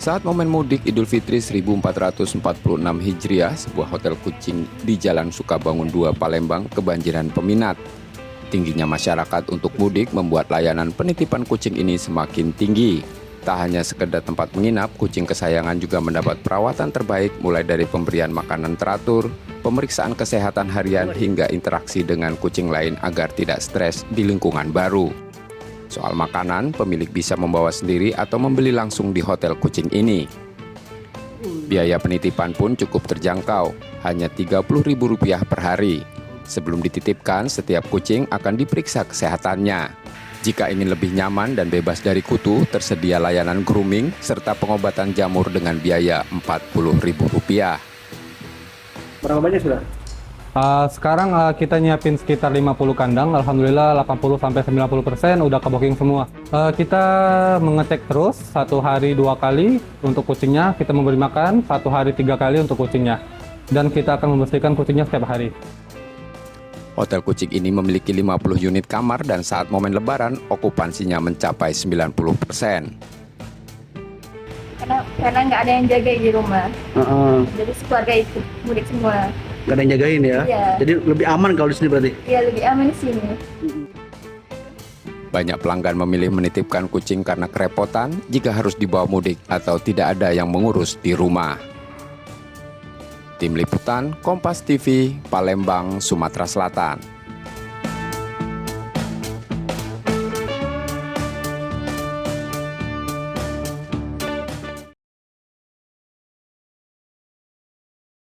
Saat momen mudik Idul Fitri 1446 Hijriah, sebuah hotel kucing di Jalan Sukabangun 2 Palembang kebanjiran peminat. Tingginya masyarakat untuk mudik membuat layanan penitipan kucing ini semakin tinggi. Tak hanya sekedar tempat menginap, kucing kesayangan juga mendapat perawatan terbaik mulai dari pemberian makanan teratur, pemeriksaan kesehatan harian hingga interaksi dengan kucing lain agar tidak stres di lingkungan baru. Soal makanan, pemilik bisa membawa sendiri atau membeli langsung di hotel kucing ini. Biaya penitipan pun cukup terjangkau, hanya Rp30.000 per hari. Sebelum dititipkan, setiap kucing akan diperiksa kesehatannya. Jika ingin lebih nyaman dan bebas dari kutu, tersedia layanan grooming serta pengobatan jamur dengan biaya Rp40.000. Berapa banyak sudah? Sekarang kita nyiapin sekitar 50 kandang, alhamdulillah 80-90% udah ke booking semua. Kita mengecek terus, 1 hari 2 kali untuk kucingnya, kita memberi makan, 1 hari 3 kali untuk kucingnya. Dan kita akan membersihkan kucingnya setiap hari. Hotel kucing ini memiliki 50 unit kamar dan saat momen lebaran, okupansinya mencapai 90%. Karena nggak ada yang jaga di rumah. Jadi keluarga ikut mudik semua. Nggak ada yang jagain ya? Iya. Jadi lebih aman kalau di sini berarti? Iya, lebih aman di sini. Banyak pelanggan memilih menitipkan kucing karena kerepotan jika harus dibawa mudik atau tidak ada yang mengurus di rumah. Tim Liputan Kompas TV, Palembang, Sumatera Selatan.